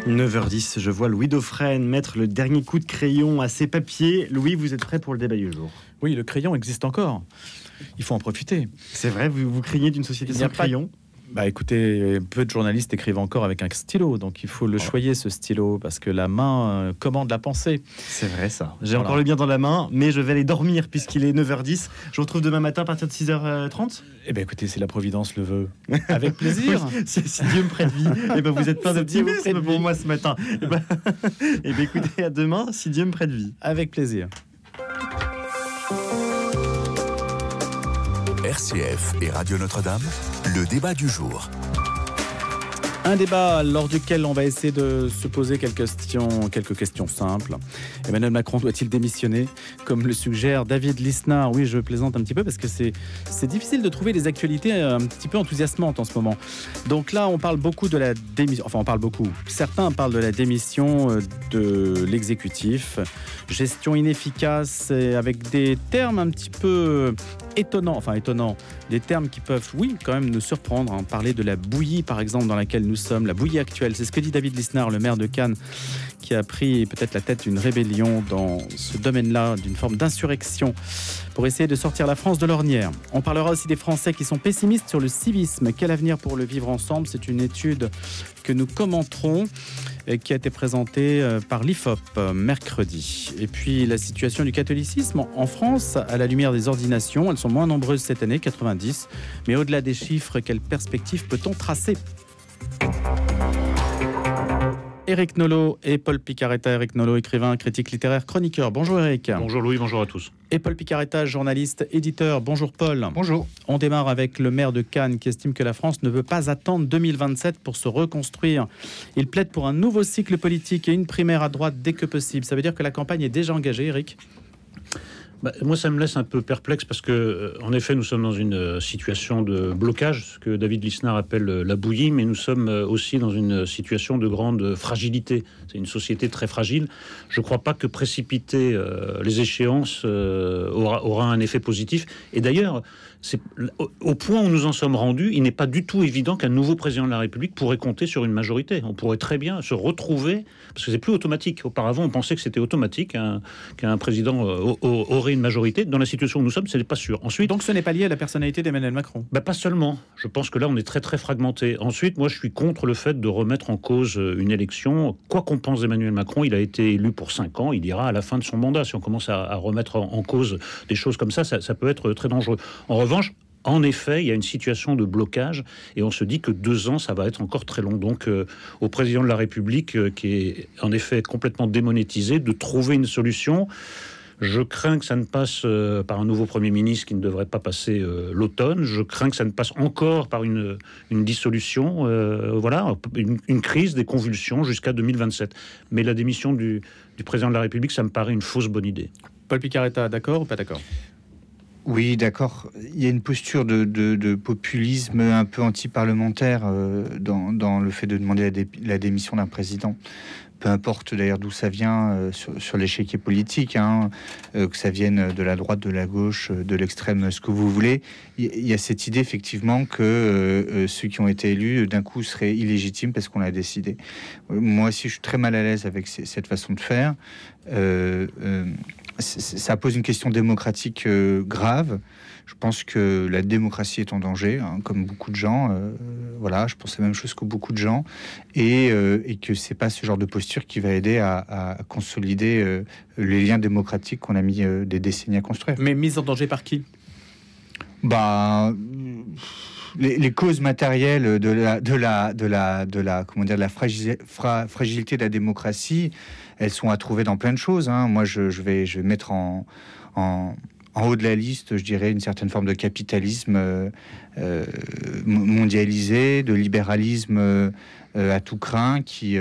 9h10, je vois Louis Dauphren mettre le dernier coup de crayon à ses papiers. Louis, vous êtes prêt pour le débat du jour? Oui, le crayon existe encore. Il faut en profiter. C'est vrai, vous craignez d'une société sans crayon? Bah écoutez, peu de journalistes écrivent encore avec un stylo, donc il faut le choyer ce stylo, parce que la main commande la pensée. C'est vrai ça. J'ai encore le bien dans la main, mais je vais aller dormir puisqu'il est 9h10. Je vous retrouve demain matin à partir de 6h30. Eh bien écoutez, si la Providence le veut, avec plaisir. Oui, si Dieu me prête vie, et ben vous êtes plein d'optimisme pour moi ce matin. Et ben écoutez, à demain, si Dieu me prête vie. Avec plaisir. RCF et Radio Notre-Dame, le débat du jour. Un débat lors duquel on va essayer de se poser quelques questions simples. Emmanuel Macron doit-il démissionner, comme le suggère David Lisnard? Oui, je plaisante un petit peu parce que c'est difficile de trouver des actualités un petit peu enthousiasmantes en ce moment. Donc là, on parle beaucoup de la démission. Enfin, on parle beaucoup. Certains parlent de la démission de l'exécutif. Gestion inefficace et avec des termes un petit peu étonnants. Enfin, étonnants. Des termes qui peuvent, oui, quand même nous surprendre. Hein. Parler de la bouillie, par exemple, dans laquelle nous sommes, la bouillie actuelle. C'est ce que dit David Lisnard, le maire de Cannes, qui a pris peut-être la tête d'une rébellion dans ce domaine-là, d'une forme d'insurrection, pour essayer de sortir la France de l'ornière. On parlera aussi des Français qui sont pessimistes sur le civisme. Quel avenir pour le vivre ensemble? C'est une étude que nous commenterons et qui a été présentée par l'IFOP mercredi. Et puis la situation du catholicisme en France à la lumière des ordinations. Elles sont moins nombreuses cette année, 90. Mais au-delà des chiffres, quelle perspective peut-on tracer? Éric Nolot et Paul Picaretta. Éric Nolot, écrivain, critique littéraire, chroniqueur. Bonjour Éric. Bonjour Louis, bonjour à tous. Et Paul Picaretta, journaliste, éditeur. Bonjour Paul. Bonjour. On démarre avec le maire de Cannes qui estime que la France ne veut pas attendre 2027 pour se reconstruire. Il plaide pour un nouveau cycle politique et une primaire à droite dès que possible. Ça veut dire que la campagne est déjà engagée, Éric? Moi, ça me laisse un peu perplexe parce que, en effet, nous sommes dans une situation de blocage, ce que David Lisnard appelle la bouillie, mais nous sommes aussi dans une situation de grande fragilité. C'est une société très fragile. Je ne crois pas que précipiter les échéances aura un effet positif. Et d'ailleurs, au point où nous en sommes rendus, il n'est pas du tout évident qu'un nouveau président de la République pourrait compter sur une majorité. On pourrait très bien se retrouver, parce que c'est plus automatique. Auparavant, on pensait que c'était automatique, qu'un président aurait une majorité. Dans la situation où nous sommes, ce n'est pas sûr. Ensuite, donc ce n'est pas lié à la personnalité d'Emmanuel Macron? Pas seulement. Je pense que là, on est très très fragmenté. Ensuite, moi, je suis contre le fait de remettre en cause une élection. Quoi qu'on pense d'Emmanuel Macron, il a été élu pour 5 ans. Il ira à la fin de son mandat. Si on commence à remettre en cause des choses comme ça peut être très dangereux. En revanche, en effet, il y a une situation de blocage et on se dit que 2 ans, ça va être encore très long. Donc, au président de la République, qui est en effet complètement démonétisé, de trouver une solution. Je crains que ça ne passe par un nouveau Premier ministre qui ne devrait pas passer l'automne. Je crains que ça ne passe encore par une dissolution, une crise, des convulsions jusqu'à 2027. Mais la démission du président de la République, ça me paraît une fausse bonne idée. Paul Picaretta, d'accord ou pas d'accord? Oui, d'accord. Il y a une posture de populisme un peu anti-parlementaire dans le fait de demander la démission d'un président. Peu importe d'ailleurs d'où ça vient sur l'échiquier politique, que ça vienne de la droite, de la gauche, de l'extrême, ce que vous voulez. Il y a cette idée effectivement que ceux qui ont été élus d'un coup seraient illégitimes parce qu'on l'a décidé. Moi aussi, je suis très mal à l'aise avec cette façon de faire. Ça pose une question démocratique grave. Je pense que la démocratie est en danger, comme beaucoup de gens. Je pense la même chose que beaucoup de gens, et que c'est pas ce genre de posture qui va aider à consolider les liens démocratiques qu'on a mis des décennies à construire. Mais mise en danger par qui? Les causes matérielles de la fragilité de la démocratie, elles sont à trouver dans plein de choses. Moi, je vais mettre en haut de la liste, je dirais, une certaine forme de capitalisme mondialisé, de libéralisme à tout crin, qui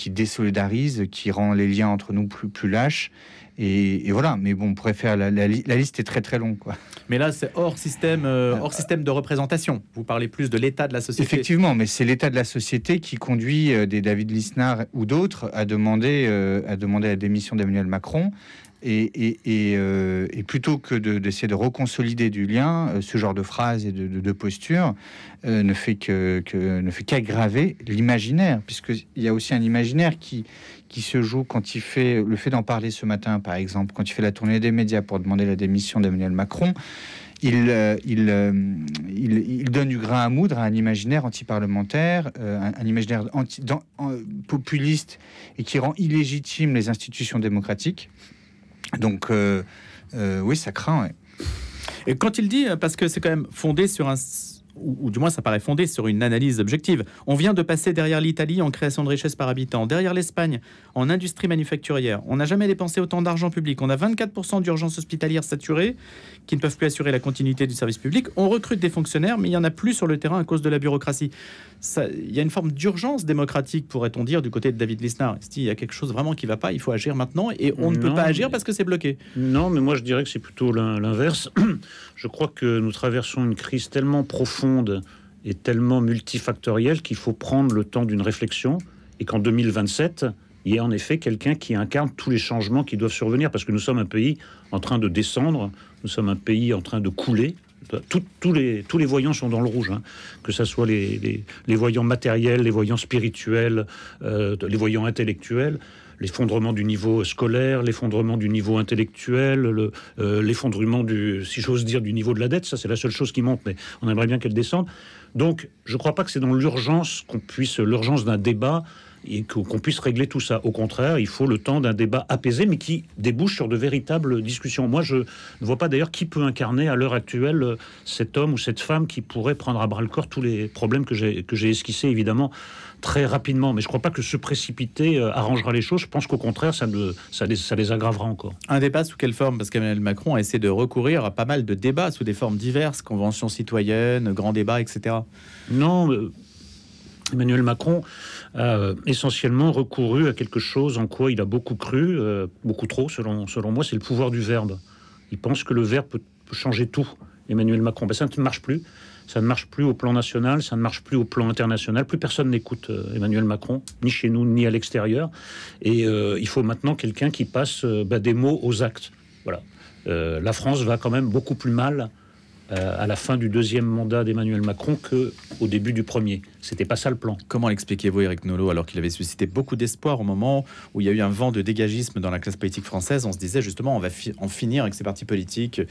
désolidarise, qui rend les liens entre nous plus lâches. Et voilà, mais bon, on pourrait faire la liste est très très longue, quoi. Mais là, c'est hors système de représentation. Vous parlez plus de l'état de la société. Effectivement, mais c'est l'état de la société qui conduit des David Lisnard ou d'autres à demander la démission d'Emmanuel Macron. Et plutôt que d'essayer de reconsolider du lien, ce genre de phrase et de posture ne fait qu'aggraver l'imaginaire, puisqu'il y a aussi un imaginaire qui se joue quand il fait le fait d'en parler ce matin, par exemple, quand il fait la tournée des médias pour demander la démission d'Emmanuel Macron. Il donne du grain à moudre à un imaginaire anti-parlementaire, un imaginaire populiste et qui rend illégitime les institutions démocratiques. Donc, oui, ça craint. Ouais. Et quand il dit, parce que c'est quand même fondé sur ou du moins ça paraît fondé sur une analyse objective. On vient de passer derrière l'Italie en création de richesse par habitant, derrière l'Espagne en industrie manufacturière. On n'a jamais dépensé autant d'argent public. On a 24% d'urgences hospitalières saturées qui ne peuvent plus assurer la continuité du service public. On recrute des fonctionnaires, mais il n'y en a plus sur le terrain à cause de la bureaucratie. Il y a une forme d'urgence démocratique, pourrait-on dire, du côté de David Lisnard. Il y a quelque chose vraiment qui ne va pas, il faut agir maintenant, et on ne peut pas agir parce que c'est bloqué. Non, mais moi je dirais que c'est plutôt l'inverse. Je crois que nous traversons une crise tellement profonde et tellement multifactorielle qu'il faut prendre le temps d'une réflexion, et qu'en 2027, il y a en effet quelqu'un qui incarne tous les changements qui doivent survenir, parce que nous sommes un pays en train de descendre, nous sommes un pays en train de couler. Tous les voyants sont dans le rouge, hein. Que ce soit les voyants matériels, les voyants spirituels, les voyants intellectuels, l'effondrement du niveau scolaire, l'effondrement du niveau intellectuel, l'effondrement si j'ose dire, du niveau de la dette. Ça, c'est la seule chose qui monte, mais on aimerait bien qu'elle descende. Donc, je ne crois pas que c'est dans l'urgence l'urgence d'un débat et qu'on puisse régler tout ça. Au contraire, il faut le temps d'un débat apaisé, mais qui débouche sur de véritables discussions. Moi, je ne vois pas d'ailleurs qui peut incarner à l'heure actuelle cet homme ou cette femme qui pourrait prendre à bras-le-corps tous les problèmes que j'ai esquissés, évidemment, très rapidement. Mais je ne crois pas que se précipiter arrangera les choses. Je pense qu'au contraire, ça les aggravera encore. Un débat sous quelle forme? Parce qu'Emmanuel Macron a essayé de recourir à pas mal de débats sous des formes diverses, conventions citoyennes, grands débats, etc. Non, Emmanuel Macron a essentiellement recouru à quelque chose en quoi il a beaucoup cru, beaucoup trop selon moi, c'est le pouvoir du verbe. Il pense que le verbe peut changer tout, Emmanuel Macron. Ça ne marche plus. Ça ne marche plus au plan national, ça ne marche plus au plan international. Plus personne n'écoute Emmanuel Macron, ni chez nous, ni à l'extérieur. Et il faut maintenant quelqu'un qui passe des mots aux actes. Voilà. La France va quand même beaucoup plus mal à la fin du deuxième mandat d'Emmanuel Macron qu'au début du premier. C'était pas ça le plan. Comment l'expliquez-vous, Éric Nolot, alors qu'il avait suscité beaucoup d'espoir au moment où il y a eu un vent de dégagisme dans la classe politique française? On se disait justement, on va en finir avec ces partis politiques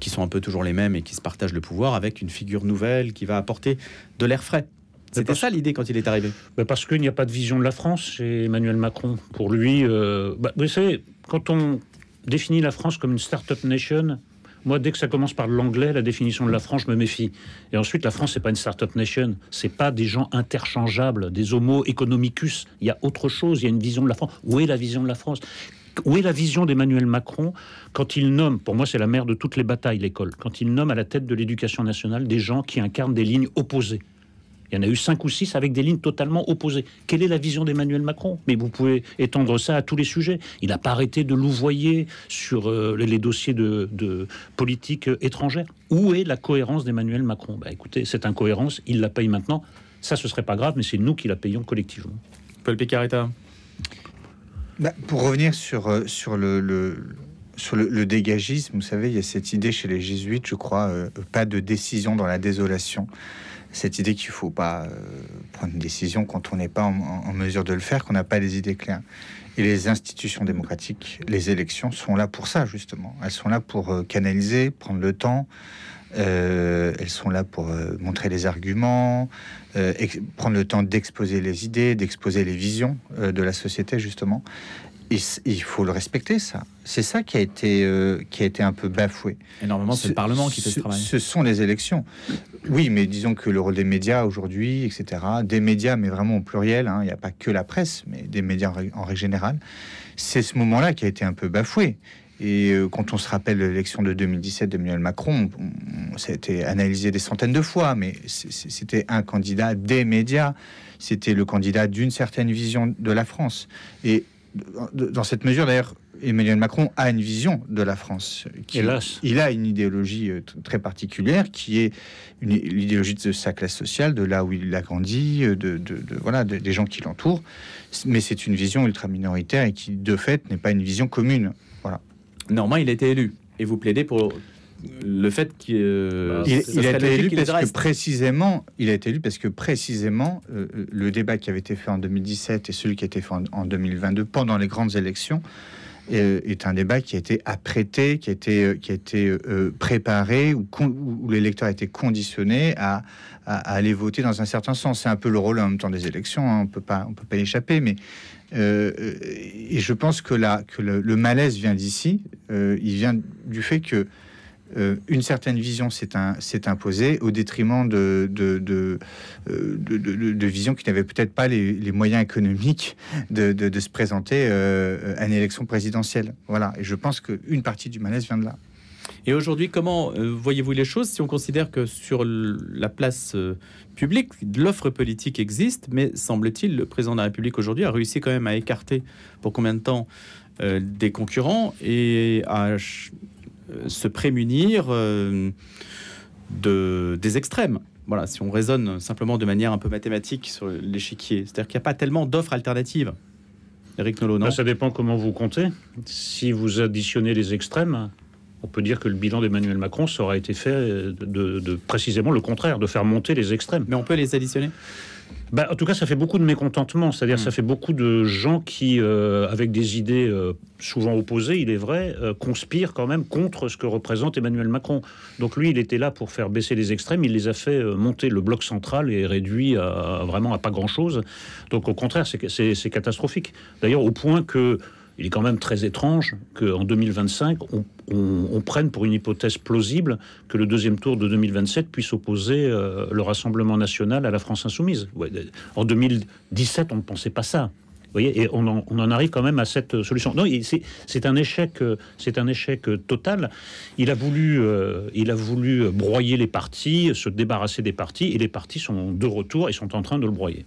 qui sont un peu toujours les mêmes et qui se partagent le pouvoir, avec une figure nouvelle qui va apporter de l'air frais. C'était ça l'idée quand il est arrivé. Parce qu'il n'y a pas de vision de la France chez Emmanuel Macron. Pour lui, vous savez, quand on définit la France comme une start-up nation, moi, dès que ça commence par l'anglais, la définition de la France, je me méfie. Et ensuite, la France, c'est pas une start-up nation. C'est pas des gens interchangeables, des homo economicus. Il y a autre chose. Il y a une vision de la France. Où est la vision de la France? Où est la vision d'Emmanuel Macron quand il nomme, pour moi, c'est la mère de toutes les batailles, l'école, quand il nomme à la tête de l'éducation nationale des gens qui incarnent des lignes opposées? Il y en a eu 5 ou 6 avec des lignes totalement opposées. Quelle est la vision d'Emmanuel Macron? Mais vous pouvez étendre ça à tous les sujets. Il n'a pas arrêté de louvoyer sur les dossiers de politique étrangère. Où est la cohérence d'Emmanuel Macron? Écoutez, cette incohérence, il la paye maintenant. Ça, ce serait pas grave, mais c'est nous qui la payons collectivement. Paul Picaretta. Pour revenir sur le dégagisme, vous savez, il y a cette idée chez les jésuites, je crois, pas de décision dans la désolation. Cette idée qu'il ne faut pas prendre une décision quand on n'est pas en mesure de le faire, qu'on n'a pas les idées claires. Et les institutions démocratiques, les élections sont là pour ça, justement. Elles sont là pour canaliser, prendre le temps. Elles sont là pour montrer les arguments, prendre le temps d'exposer les idées, d'exposer les visions de la société, justement. Et il faut le respecter, ça. C'est ça qui a été un peu bafoué. Et normalement, c'est le Parlement qui fait ce travail. Ce sont les élections. Oui, mais disons que le rôle des médias aujourd'hui, etc., des médias, mais vraiment au pluriel, hein, il n'y a pas que la presse, mais des médias en règle générale, c'est ce moment-là qui a été un peu bafoué. Et quand on se rappelle l'élection de 2017 d'Emmanuel Macron, ça a été analysé des centaines de fois, mais c'était un candidat des médias, c'était le candidat d'une certaine vision de la France. Et dans cette mesure, d'ailleurs, Emmanuel Macron a une vision de la France. Hélas. Il a une idéologie très particulière qui est l'idéologie de sa classe sociale, de là où il a grandi, voilà, des gens qui l'entourent. Mais c'est une vision ultra minoritaire et qui, de fait, n'est pas une vision commune. Voilà. Néanmoins, il a été élu. Et vous plaidez pour le fait qu'il il a été élu parce que précisément, le débat qui avait été fait en 2017 et celui qui a été fait en 2022 pendant les grandes élections est un débat qui a été apprêté, qui a été préparé, où l'électeur a été conditionné à aller voter dans un certain sens. C'est un peu le rôle en même temps des élections, hein, on peut pas y échapper, mais et je pense que le malaise vient d'ici. Il vient du fait que une certaine vision s'est imposée au détriment de visions qui n'avaient peut-être pas les moyens économiques de se présenter à une élection présidentielle. Voilà, et je pense qu'une partie du malaise vient de là. Et aujourd'hui, comment voyez-vous les choses si on considère que sur la place publique, l'offre politique existe, mais semble-t-il, le président de la République aujourd'hui a réussi quand même à écarter pour combien de temps des concurrents et à se prémunir des extrêmes. Voilà, si on raisonne simplement de manière un peu mathématique sur l'échiquier, c'est-à-dire qu'il n'y a pas tellement d'offres alternatives. Éric Nolot, non ? Ça dépend comment vous comptez. Si vous additionnez les extrêmes, on peut dire que le bilan d'Emmanuel Macron, ça aurait été fait de précisément le contraire, de faire monter les extrêmes. Mais on peut les additionner ? En tout cas, ça fait beaucoup de mécontentement. C'est-à-dire, ça fait beaucoup de gens qui, avec des idées souvent opposées, il est vrai, conspirent quand même contre ce que représente Emmanuel Macron. Donc lui, il était là pour faire baisser les extrêmes. Il les a fait monter le bloc central et réduit vraiment à pas grand-chose. Donc au contraire, c'est catastrophique. D'ailleurs, au point que il est quand même très étrange qu'en 2025, on prenne pour une hypothèse plausible que le deuxième tour de 2027 puisse opposer le Rassemblement national à la France insoumise. Ouais, en 2017, on ne pensait pas ça. Vous voyez, et on en arrive quand même à cette solution. Non, c'est un échec total. Il a voulu broyer les partis, se débarrasser des partis, et les partis sont de retour et sont en train de le broyer.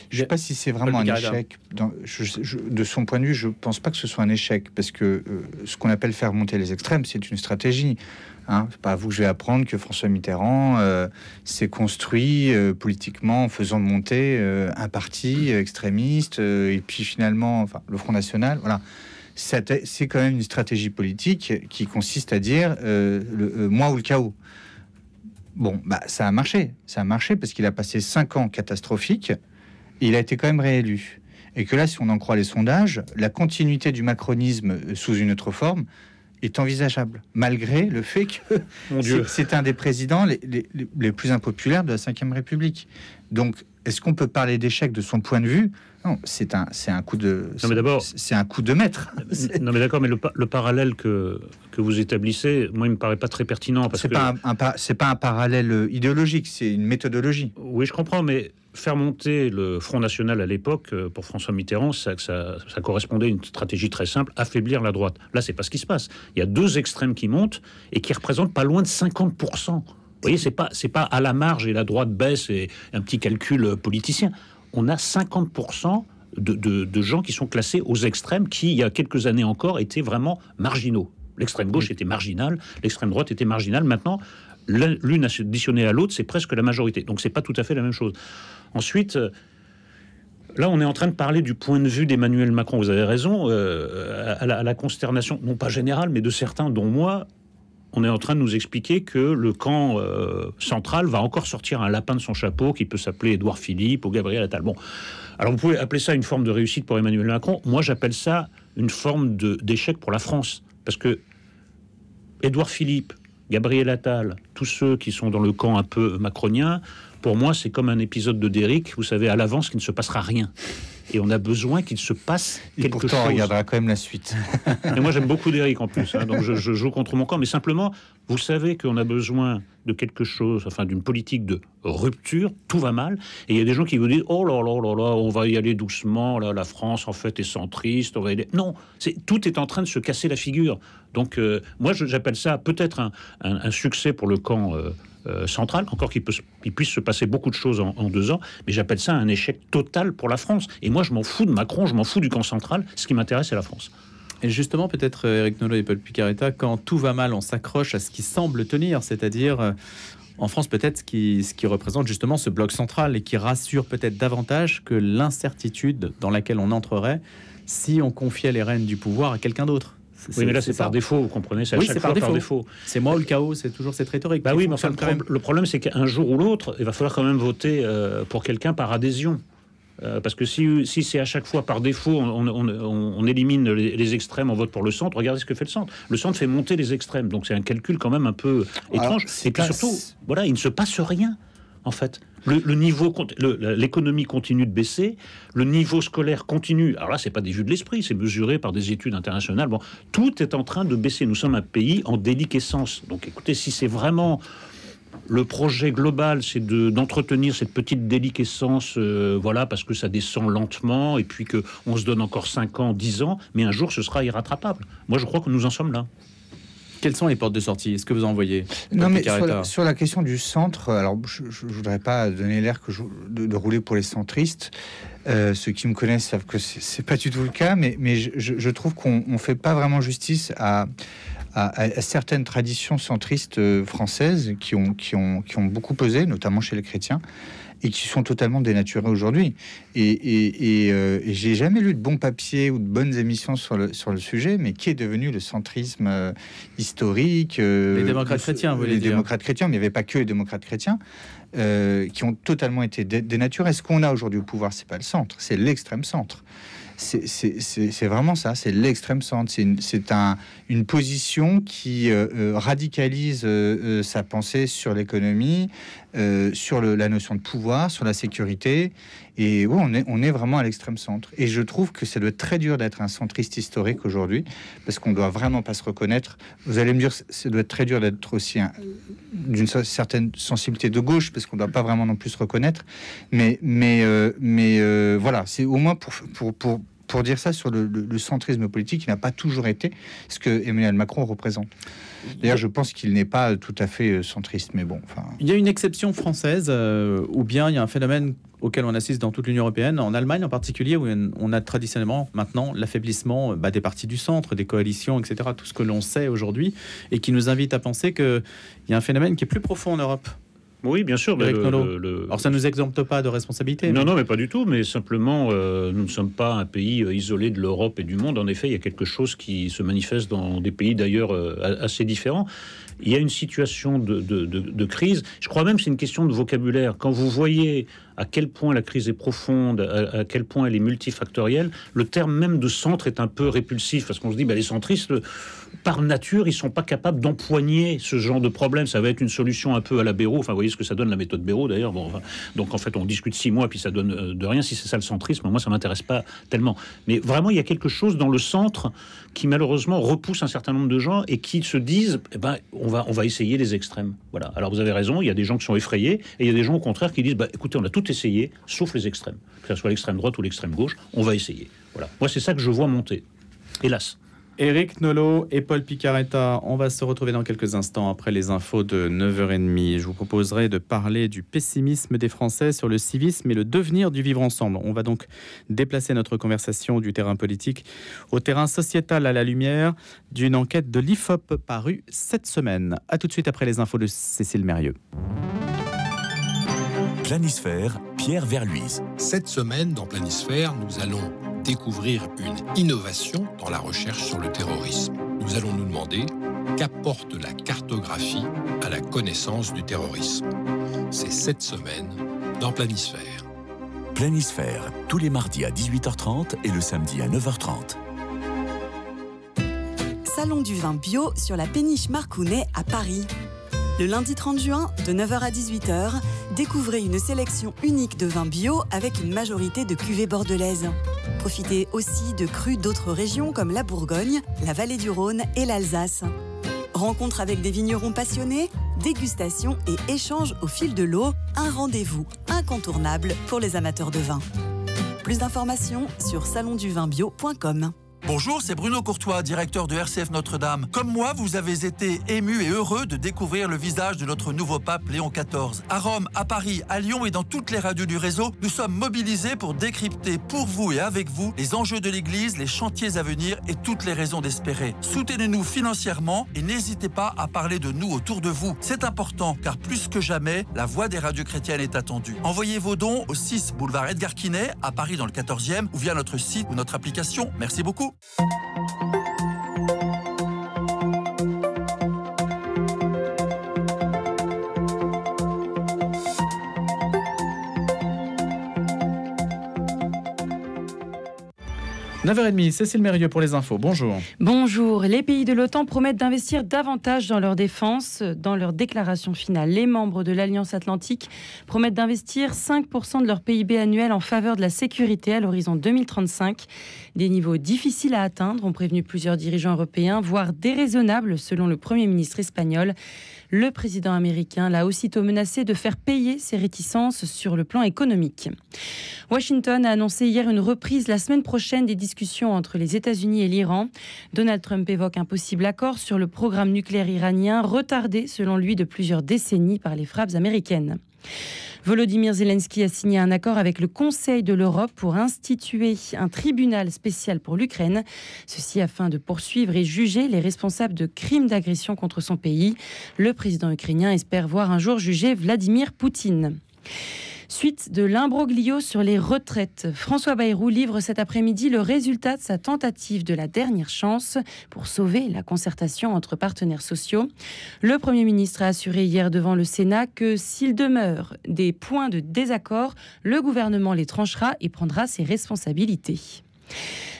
Je ne sais pas si c'est vraiment un échec. De son point de vue, je ne pense pas que ce soit un échec, parce que ce qu'on appelle faire monter les extrêmes, c'est une stratégie. Hein, c'est pas à vous que je vais apprendre que François Mitterrand s'est construit politiquement en faisant monter un parti extrémiste et puis finalement, le Front National. Voilà, c'est quand même une stratégie politique qui consiste à dire moi ou le chaos. Bon, ça a marché parce qu'il a passé 5 ans catastrophiques. Et il a été quand même réélu. Et que là, si on en croit les sondages, la continuité du macronisme sous une autre forme est envisageable, malgré le fait que c'est un des présidents les plus impopulaires de la Ve République. Donc, est-ce qu'on peut parler d'échec de son point de vue ? Non, c'est un coup de... Non, mais d'abord, c'est un coup de maître. Non, mais d'accord, mais le parallèle que vous établissez, moi, il me paraît pas très pertinent. Parce c'est pas un parallèle idéologique, c'est une méthodologie. Oui, je comprends, mais faire monter le Front National à l'époque, pour François Mitterrand, ça correspondait à une stratégie très simple, affaiblir la droite. Là, c'est pas ce qui se passe. Il y a 2 extrêmes qui montent et qui représentent pas loin de 50%. Vous voyez, c'est pas à la marge et la droite baisse et un petit calcul politicien. On a 50% de gens qui sont classés aux extrêmes, qui, il y a quelques années encore, étaient vraiment marginaux. L'extrême gauche était marginale, l'extrême droite était marginale. Maintenant, l'une additionnée à l'autre, c'est presque la majorité. Donc, c'est pas tout à fait la même chose. Ensuite, là, on est en train de parler du point de vue d'Emmanuel Macron. Vous avez raison, à la consternation, non pas générale, mais de certains, dont moi. On est en train de nous expliquer que le camp central va encore sortir un lapin de son chapeau qui peut s'appeler Édouard Philippe ou Gabriel Attal. Bon, alors vous pouvez appeler ça une forme de réussite pour Emmanuel Macron. Moi, j'appelle ça une forme d'échec pour la France. Parce que Édouard Philippe, Gabriel Attal, tous ceux qui sont dans le camp un peu macronien, pour moi, c'est comme un épisode de Derrick, vous savez, à l'avance, qu'il ne se passera rien. Et on a besoin qu'il se passe quelque chose. On regardera quand même la suite. Et moi, j'aime beaucoup Derrick en plus. Donc, je joue contre mon camp. Mais simplement, vous savez qu'on a besoin de quelque chose, enfin, d'une politique de rupture. Tout va mal. Et il y a des gens qui vous disent « Oh là là là là, on va y aller doucement. Là, la France, en fait, est centriste. On va y aller... » Non, tout est en train de se casser la figure. Donc, moi, j'appelle ça peut-être un succès pour le camp central, encore qu'il puisse se passer beaucoup de choses en 2 ans, mais j'appelle ça un échec total pour la France. Et moi, je m'en fous de Macron, je m'en fous du camp central. Ce qui m'intéresse, c'est la France. Et justement, peut-être, Éric Nolot et Paul Picaretta, quand tout va mal, on s'accroche à ce qui semble tenir, c'est-à-dire, en France, peut-être, ce qui représente justement ce bloc central et qui rassure peut-être davantage que l'incertitude dans laquelle on entrerait si on confiait les rênes du pouvoir à quelqu'un d'autre. Oui, mais là, c'est par défaut, vous comprenez, c'est à chaque fois par défaut. C'est moi ou le chaos, c'est toujours cette rhétorique. Bah oui, mais enfin, le problème, c'est qu'un jour ou l'autre, il va falloir quand même voter pour quelqu'un par adhésion. Parce que si c'est à chaque fois par défaut, on élimine les extrêmes, on vote pour le centre. Regardez ce que fait le centre. Le centre fait monter les extrêmes, donc c'est un calcul quand même un peu étrange. Et puis surtout, voilà, il ne se passe rien, en fait. L'économie continue de baisser, le niveau scolaire continue. Alors là, c'est pas des vues de l'esprit, c'est mesuré par des études internationales. Bon, tout est en train de baisser. Nous sommes un pays en déliquescence. Donc, écoutez, si c'est vraiment le projet global, c'est d'entretenir cette petite déliquescence, voilà, parce que ça descend lentement, et puis qu'on se donne encore 5 ans, 10 ans, mais un jour, ce sera irrattrapable. Moi, je crois que nous en sommes là. Quelles sont les portes de sortie? Est-ce que vous en voyez? Non, mais sur la question du centre, alors je ne voudrais pas donner l'air de rouler pour les centristes. Ceux qui me connaissent savent que c'est pas du tout le cas, mais je trouve qu'on ne fait pas vraiment justice à certaines traditions centristes françaises qui ont beaucoup pesé, notamment chez les chrétiens, et qui sont totalement dénaturées aujourd'hui. Et j'ai jamais lu de bons papiers ou de bonnes émissions sur le sujet, mais qui est devenu le centrisme historique. Les démocrates chrétiens, vous voulez dire. Les démocrates chrétiens, mais il n'y avait pas que les démocrates chrétiens, qui ont totalement été dénaturés. Ce qu'on a aujourd'hui au pouvoir, c'est pas le centre, c'est l'extrême centre. C'est vraiment ça, c'est l'extrême centre. C'est une position qui radicalise sa pensée sur l'économie, sur la notion de pouvoir, sur la sécurité. Et oui, on est vraiment à l'extrême centre. Et je trouve que ça doit être très dur d'être un centriste historique aujourd'hui, parce qu'on doit vraiment pas se reconnaître. Vous allez me dire, ça doit être très dur d'être aussi d'une certaine sensibilité de gauche, parce qu'on doit pas vraiment non plus se reconnaître. Mais voilà, c'est au moins pour dire ça sur le centrisme politique, qui n'a pas toujours été ce que Emmanuel Macron représente. D'ailleurs, je pense qu'il n'est pas tout à fait centriste, mais bon. Enfin, il y a une exception française, ou bien il y a un phénomène auquel on assiste dans toute l'Union européenne, en Allemagne en particulier, où on a traditionnellement maintenant l'affaiblissement des partis du centre, des coalitions, etc., tout ce que l'on sait aujourd'hui, et qui nous invite à penser qu'il y a un phénomène qui est plus profond en Europe. Oui, bien sûr. Alors, ça ne nous exempte pas de responsabilité. Non, mais pas du tout. Mais simplement, nous ne sommes pas un pays isolé de l'Europe et du monde. En effet, il y a quelque chose qui se manifeste dans des pays d'ailleurs assez différents. Il y a une situation de crise. Je crois même que c'est une question de vocabulaire. Quand vous voyez à quel point la crise est profonde, à quel point elle est multifactorielle, le terme même de centre est un peu répulsif, parce qu'on se dit, les centristes, par nature, ils sont pas capables d'empoigner ce genre de problème. Ça va être une solution un peu à la Béraud. Enfin, vous voyez ce que ça donne, la méthode Béraud, d'ailleurs. Bon, enfin, donc, en fait, on discute 6 mois, puis ça donne de rien. Si c'est ça le centrisme, moi, ça m'intéresse pas tellement. Mais vraiment, il y a quelque chose dans le centre qui, malheureusement, repousse un certain nombre de gens et qui se disent, on va essayer les extrêmes. Voilà. Alors, vous avez raison, il y a des gens qui sont effrayés, et il y a des gens, au contraire, qui disent, écoutez, on a tout essayé, sauf les extrêmes. Que ce soit l'extrême droite ou l'extrême gauche, on va essayer. Voilà. Moi, c'est ça que je vois monter. Hélas. Éric Nolot et Paul Picaretta, on va se retrouver dans quelques instants après les infos de 9h30. Je vous proposerai de parler du pessimisme des Français sur le civisme et le devenir du vivre ensemble. On va donc déplacer notre conversation du terrain politique au terrain sociétal, à la lumière d'une enquête de l'IFOP parue cette semaine. A tout de suite après les infos de Cécile Mérieux. Planisphère, Pierre Verluise. Cette semaine, dans Planisphère, nous allons découvrir une innovation dans la recherche sur le terrorisme. Nous allons nous demander qu'apporte la cartographie à la connaissance du terrorisme. C'est cette semaine dans Planisphère. Planisphère, tous les mardis à 18h30 et le samedi à 9h30. Salon du vin bio sur la péniche Marcounet à Paris. Le lundi 30 juin, de 9h à 18h, découvrez une sélection unique de vins bio avec une majorité de cuvées bordelaises. Profitez aussi de crus d'autres régions comme la Bourgogne, la Vallée du Rhône et l'Alsace. Rencontres avec des vignerons passionnés, dégustation et échange au fil de l'eau, un rendez-vous incontournable pour les amateurs de vin. Plus d'informations sur salonduvinbio.com. Bonjour, c'est Bruno Courtois, directeur de RCF Notre-Dame. Comme moi, vous avez été ému et heureux de découvrir le visage de notre nouveau pape Léon XIV. À Rome, à Paris, à Lyon et dans toutes les radios du réseau, nous sommes mobilisés pour décrypter pour vous et avec vous les enjeux de l'Église, les chantiers à venir et toutes les raisons d'espérer. Soutenez-nous financièrement et n'hésitez pas à parler de nous autour de vous. C'est important car plus que jamais, la voix des radios chrétiennes est attendue. Envoyez vos dons au 6 boulevard Edgar Quinet, à Paris dans le 14e ou via notre site ou notre application. Merci beaucoup. 9h30, Cécile Mérieux pour les infos. Bonjour. Bonjour. Les pays de l'OTAN promettent d'investir davantage dans leur défense. Dans leur déclaration finale, les membres de l'Alliance Atlantique promettent d'investir 5% de leur PIB annuel en faveur de la sécurité à l'horizon 2035. Des niveaux difficiles à atteindre, ont prévenu plusieurs dirigeants européens, voire déraisonnables selon le Premier ministre espagnol. Le président américain l'a aussitôt menacé de faire payer ses réticences sur le plan économique. Washington a annoncé hier une reprise la semaine prochaine des discussions entre les États-Unis et l'Iran. Donald Trump évoque un possible accord sur le programme nucléaire iranien, retardé selon lui de plusieurs décennies par les frappes américaines. Volodymyr Zelensky a signé un accord avec le Conseil de l'Europe pour instituer un tribunal spécial pour l'Ukraine. Ceci afin de poursuivre et juger les responsables de crimes d'agression contre son pays. Le président ukrainien espère voir un jour juger Vladimir Poutine. Suite de l'imbroglio sur les retraites. François Bayrou livre cet après-midi le résultat de sa tentative de la dernière chance pour sauver la concertation entre partenaires sociaux. Le Premier ministre a assuré hier devant le Sénat que s'il demeure des points de désaccord, le gouvernement les tranchera et prendra ses responsabilités.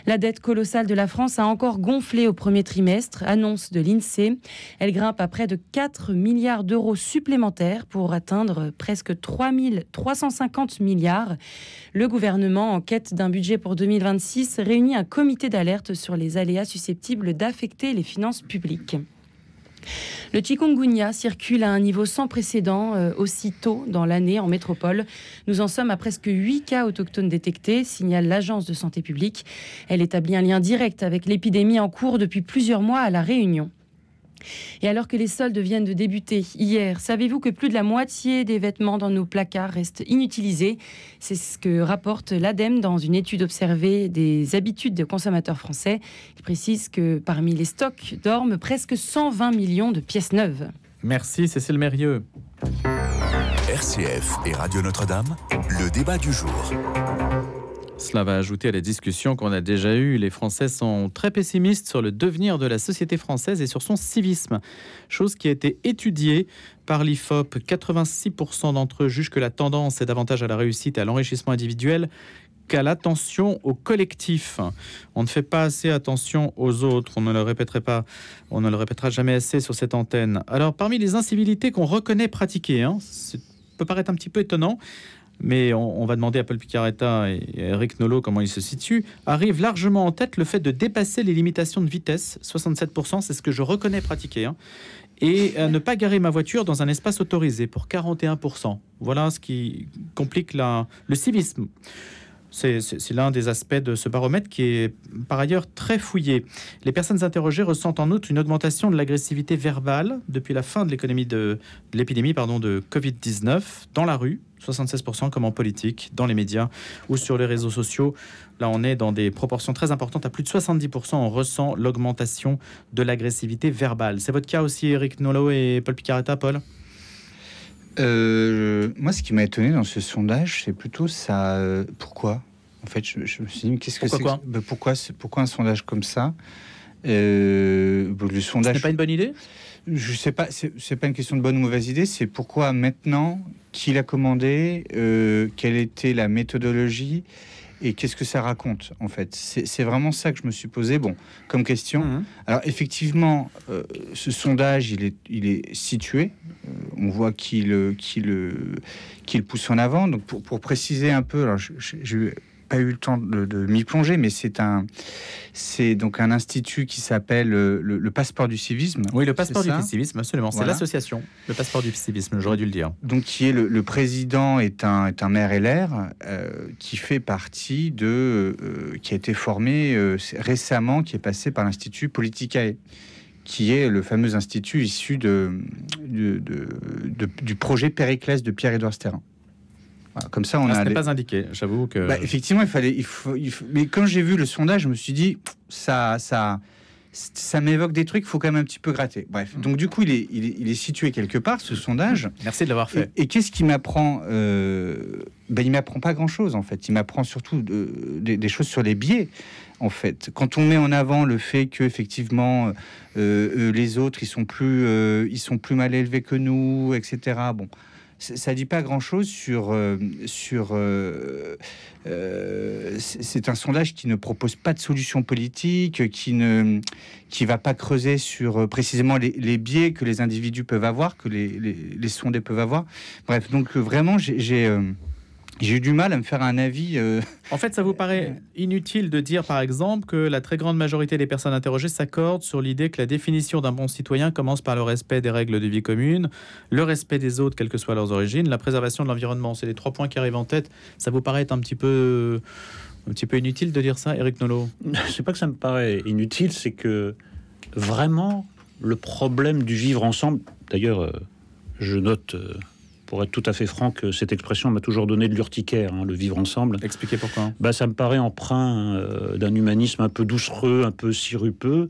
La dette colossale de la France a encore gonflé au premier trimestre, annonce de l'INSEE. Elle grimpe à près de 4 milliards d'euros supplémentaires pour atteindre presque 350 milliards. Le gouvernement, en quête d'un budget pour 2026, réunit un comité d'alerte sur les aléas susceptibles d'affecter les finances publiques. Le chikungunya circule à un niveau sans précédent aussitôt dans l'année en métropole. Nous en sommes à presque 8 cas autochtones détectés, signale l'Agence de santé publique. Elle établit un lien direct avec l'épidémie en cours depuis plusieurs mois à La Réunion. Et alors que les soldes viennent de débuter hier, savez-vous que plus de la moitié des vêtements dans nos placards restent inutilisés? C'est ce que rapporte l'ADEME dans une étude observée des habitudes des consommateurs français. Il précise que parmi les stocks dorment presque 120 millions de pièces neuves. Merci Cécile Mérieux. RCF et Radio Notre-Dame, le débat du jour. Cela va ajouter à la discussion qu'on a déjà eue. Les Français sont très pessimistes sur le devenir de la société française et sur son civisme. Chose qui a été étudiée par l'IFOP. 86% d'entre eux jugent que la tendance est davantage à la réussite et à l'enrichissement individuel qu'à l'attention au collectif. On ne fait pas assez attention aux autres. On ne le répétera jamais assez sur cette antenne. Alors, parmi les incivilités qu'on reconnaît pratiquer, ça peut paraître un petit peu étonnant, mais on va demander à Paul Picaretta et à Eric Nolot comment ils se situent, arrive largement en tête le fait de dépasser les limitations de vitesse. 67%, c'est ce que je reconnais pratiquer. Et ne pas garer ma voiture dans un espace autorisé pour 41%. Voilà ce qui complique le civisme. C'est l'un des aspects de ce baromètre qui est par ailleurs très fouillé. Les personnes interrogées ressentent en outre une augmentation de l'agressivité verbale depuis la fin de l'épidémie de Covid-19 dans la rue, 76% comme en politique, dans les médias ou sur les réseaux sociaux. Là, on est dans des proportions très importantes. À plus de 70%, on ressent l'augmentation de l'agressivité verbale. C'est votre cas aussi, Eric Nolot et Paul Picaretta, Paul ? Moi, ce qui m'a étonné dans ce sondage, c'est plutôt ça. Pourquoi ? En fait, je me suis dit, qu'est-ce que c'est ? Pourquoi un sondage comme ça ? Le sondage. Ce n'est pas une bonne idée ? Je sais pas. C'est pas une question de bonne ou mauvaise idée. C'est pourquoi maintenant, qui l'a commandé, quelle était la méthodologie et qu'est-ce que ça raconte en fait. C'est vraiment ça que je me suis posé. Bon, comme question. Alors effectivement, ce sondage, il est situé. On voit qu'il pousse en avant. Donc pour préciser un peu, alors je pas eu le temps de m'y plonger, mais c'est donc un institut qui s'appelle le Passeport du civisme. Oui, le Passeport du civisme, absolument. Voilà. C'est l'association, le Passeport du civisme, j'aurais dû le dire. Donc, qui est le président est un maire LR qui fait partie qui a été formé récemment, qui est passé par l'Institut Politicae, qui est le fameux institut issu du projet Périclès de Pierre-Édouard Sterrin. Voilà, comme ça, ce n'est pas indiqué. J'avoue que. Effectivement, il faut. Mais quand j'ai vu le sondage, je me suis dit, ça m'évoque des trucs. Il faut quand même un petit peu gratter. Bref. Donc du coup, il est situé quelque part ce sondage. Merci de l'avoir fait. Et qu'est-ce qu'il m'apprend il m'apprend pas grand-chose en fait. Il m'apprend surtout des choses sur les biais. En fait, quand on met en avant le fait que effectivement les autres ils sont plus mal élevés que nous, etc. Bon. ça dit pas grand-chose sur c'est un sondage qui ne propose pas de solution politique, qui va pas creuser sur précisément les biais que les individus peuvent avoir, que les sondés peuvent avoir. Bref, donc vraiment, j'ai eu du mal à me faire un avis. En fait, ça vous paraît inutile de dire, par exemple, que la très grande majorité des personnes interrogées s'accordent sur l'idée que la définition d'un bon citoyen commence par le respect des règles de vie commune, le respect des autres, quelles que soient leurs origines, la préservation de l'environnement. C'est les 3 points qui arrivent en tête. Ça vous paraît être un petit peu inutile de dire ça, Éric Nolot? C'est pas que ça me paraît inutile, c'est que vraiment, le problème du vivre ensemble... D'ailleurs, je note... pour être tout à fait franc, que cette expression m'a toujours donné de l'urticaire, le vivre ensemble. Expliquez pourquoi. Ça me paraît empreint d'un humanisme un peu doucereux, un peu sirupeux,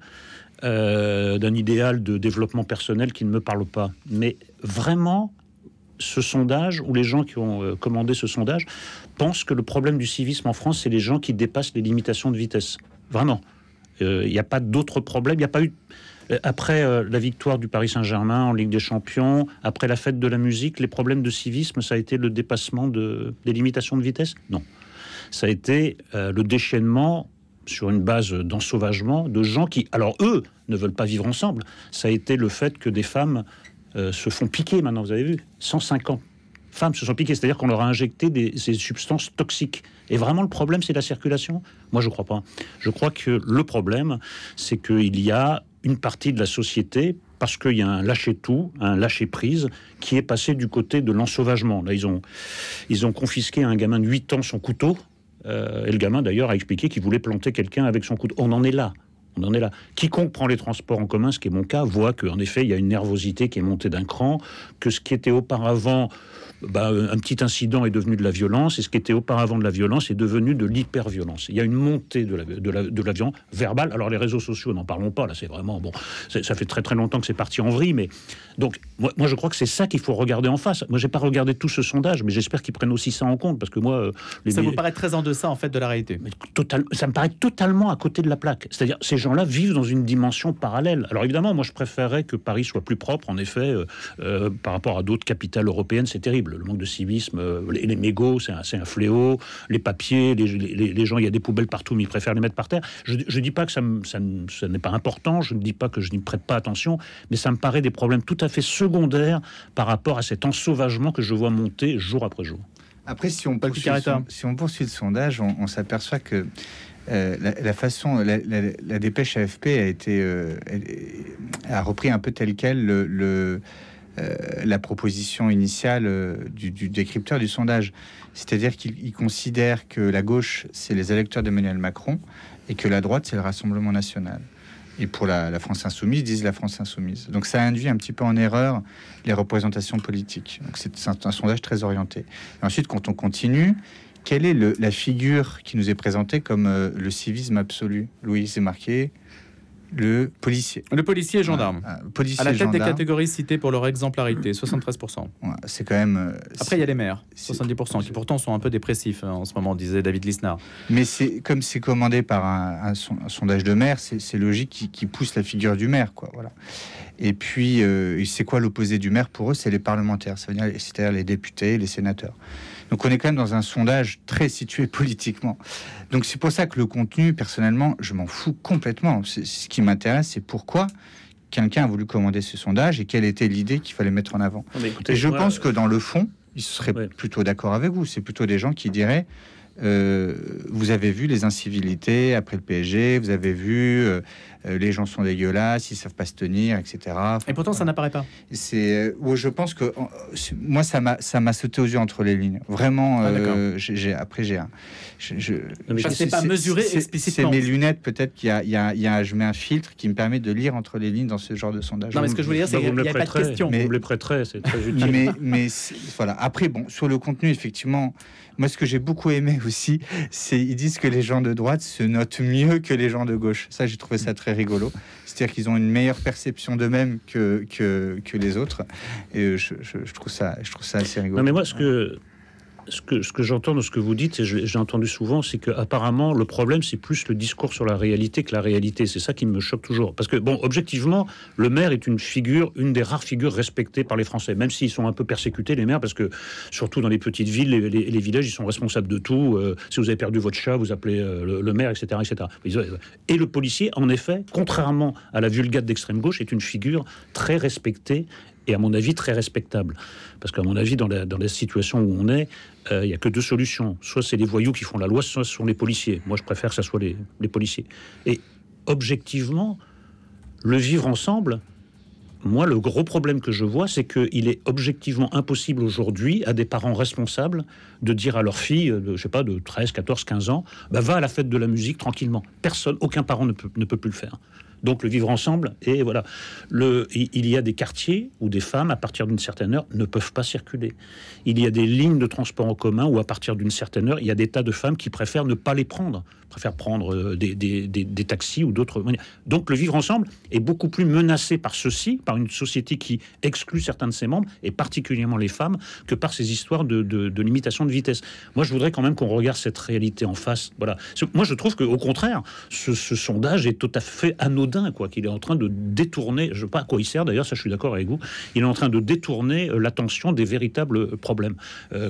d'un idéal de développement personnel qui ne me parle pas. Mais vraiment, ce sondage, ou les gens qui ont commandé ce sondage, pensent que le problème du civisme en France, c'est les gens qui dépassent les limitations de vitesse. Vraiment. Il n'y a pas d'autre problème. Il n'y a pas eu... Après la victoire du Paris Saint-Germain en Ligue des Champions, après la fête de la musique, les problèmes de civisme, ça a été le dépassement des limitations de vitesse? Non. Ça a été le déchaînement sur une base d'ensauvagement de gens qui, alors eux, ne veulent pas vivre ensemble. Ça a été le fait que des femmes se font piquer maintenant, vous avez vu, 150 femmes se sont piquées, c'est-à-dire qu'on leur a injecté ces substances toxiques. Et vraiment, le problème, c'est la circulation? Moi, je ne crois pas. Je crois que le problème, c'est qu'il y a une partie de la société, parce qu'il y a un lâcher-tout, un lâcher-prise, qui est passé du côté de l'ensauvagement. Là, ils ont confisqué à un gamin de 8 ans son couteau, et le gamin, d'ailleurs, a expliqué qu'il voulait planter quelqu'un avec son couteau. On en est là. Quiconque prend les transports en commun, ce qui est mon cas, voit qu'en effet, il y a une nervosité qui est montée d'un cran, que ce qui était auparavant un petit incident est devenu de la violence, et ce qui était auparavant de la violence est devenu de l'hyper-violence. Il y a une montée de la violence verbale. Alors les réseaux sociaux, n'en parlons pas, là c'est vraiment... Bon, ça fait très très longtemps que c'est parti en vrille, mais... Donc, moi je crois que c'est ça qu'il faut regarder en face. Moi j'ai pas regardé tout ce sondage, mais j'espère qu'ils prennent aussi ça en compte, parce que moi... Ça vous paraît très en deçà, en fait, de la réalité? Ça me paraît totalement à côté de la plaque. C'est-à-dire, ces gens-là vivent dans une dimension parallèle. Alors évidemment, moi je préférerais que Paris soit plus propre, en effet, par rapport à d'autres capitales européennes, c'est terrible. Le manque de civisme, les mégots, c'est un fléau. Les papiers, les gens, il y a des poubelles partout, mais ils préfèrent les mettre par terre. Je ne dis pas que ça n'est pas important, je ne dis pas que je n'y prête pas attention, mais ça me paraît des problèmes tout à fait secondaires par rapport à cet ensauvagement que je vois monter jour après jour. Après, si on poursuit le sondage, on s'aperçoit que la dépêche AFP a repris un peu tel quel la proposition initiale du décrypteur du sondage. C'est-à-dire qu'il considère que la gauche, c'est les électeurs d'Emmanuel Macron, et que la droite, c'est le Rassemblement national. Et pour la France insoumise, ils disent la France insoumise. Donc ça induit un petit peu en erreur les représentations politiques. Donc c'est un sondage très orienté. Et ensuite, quand on continue, quelle est la figure qui nous est présentée comme le civisme absolu? Louis, c'est marqué le policier. Le policier et gendarme. Policier à la tête gendarme. des catégories citées pour leur exemplarité, 73%. Ouais, c'est quand même... Après, il y a les maires, 70%, qui pourtant sont un peu dépressifs en ce moment, disait David Lisnard. Mais comme c'est commandé par un sondage de maire, c'est logique qui pousse la figure du maire, quoi. Voilà. Et puis, c'est quoi l'opposé du maire pour eux? C'est les parlementaires, c'est-à-dire les députés, les sénateurs. Donc on est quand même dans un sondage très situé politiquement. Donc c'est pour ça que le contenu, personnellement, je m'en fous complètement. Ce qui m'intéresse, c'est pourquoi quelqu'un a voulu commander ce sondage et quelle était l'idée qu'il fallait mettre en avant. Écoutez, et je pense que dans le fond, ils seraient plutôt d'accord avec vous. C'est plutôt des gens qui diraient vous avez vu les incivilités après le PSG, vous avez vu les gens sont dégueulasses, ils savent pas se tenir, etc. Et pourtant, ça n'apparaît pas. Je pense que moi, ça m'a sauté aux yeux entre les lignes. Vraiment, c'est pas mesuré explicitement. C'est mes lunettes, peut-être je mets un filtre qui me permet de lire entre les lignes dans ce genre de sondage. Non, mais ce que je voulais dire, c'est qu'il n'y a pas de question. Vous me les prêterez, c'est très utile. mais voilà. Après, bon, sur le contenu, effectivement, moi, ce que j'ai beaucoup aimé aussi, c'est ils disent que les gens de droite se notent mieux que les gens de gauche. Ça, j'ai trouvé ça très rigolo. C'est-à-dire qu'ils ont une meilleure perception d'eux-mêmes que les autres. Et je trouve ça assez rigolo. Non, mais moi, ce que Ce que j'entends de ce que vous dites, et j'ai entendu souvent, c'est qu'apparemment, le problème, c'est plus le discours sur la réalité que la réalité. C'est ça qui me choque toujours. Parce que, bon, objectivement, le maire est une des rares figures respectées par les Français, même s'ils sont un peu persécutés, les maires, parce que, surtout dans les petites villes, les villages, ils sont responsables de tout. Si vous avez perdu votre chat, vous appelez le maire, etc., etc. Et le policier, en effet, contrairement à la vulgate d'extrême gauche, est une figure très respectée et à mon avis très respectable. Parce qu'à mon avis, dans la situation où on est, il n'y a que deux solutions. Soit c'est les voyous qui font la loi, soit ce sont les policiers. Moi, je préfère que ce soit les policiers. Et objectivement, le vivre ensemble, moi, le gros problème que je vois, c'est qu'il est objectivement impossible aujourd'hui à des parents responsables de dire à leur fille, de 13, 14, 15 ans, va à la fête de la musique tranquillement. Personne, aucun parent ne peut plus le faire. Donc le vivre ensemble, et voilà. Il y a des quartiers où des femmes, à partir d'une certaine heure, ne peuvent pas circuler. Il y a des lignes de transport en commun où, à partir d'une certaine heure, il y a des tas de femmes qui préfèrent ne pas les prendre, préfèrent prendre des taxis ou d'autres manières. Donc le vivre ensemble est beaucoup plus menacé par ceci, par une société qui exclut certains de ses membres, et particulièrement les femmes, que par ces histoires de limitation de vitesse. Moi, je voudrais quand même qu'on regarde cette réalité en face. Voilà. Moi, je trouve qu'au contraire, ce sondage est tout à fait anodin, qu'il est en train de détourner, je ne sais pas à quoi il sert d'ailleurs, ça je suis d'accord avec vous, il est en train de détourner l'attention des véritables problèmes.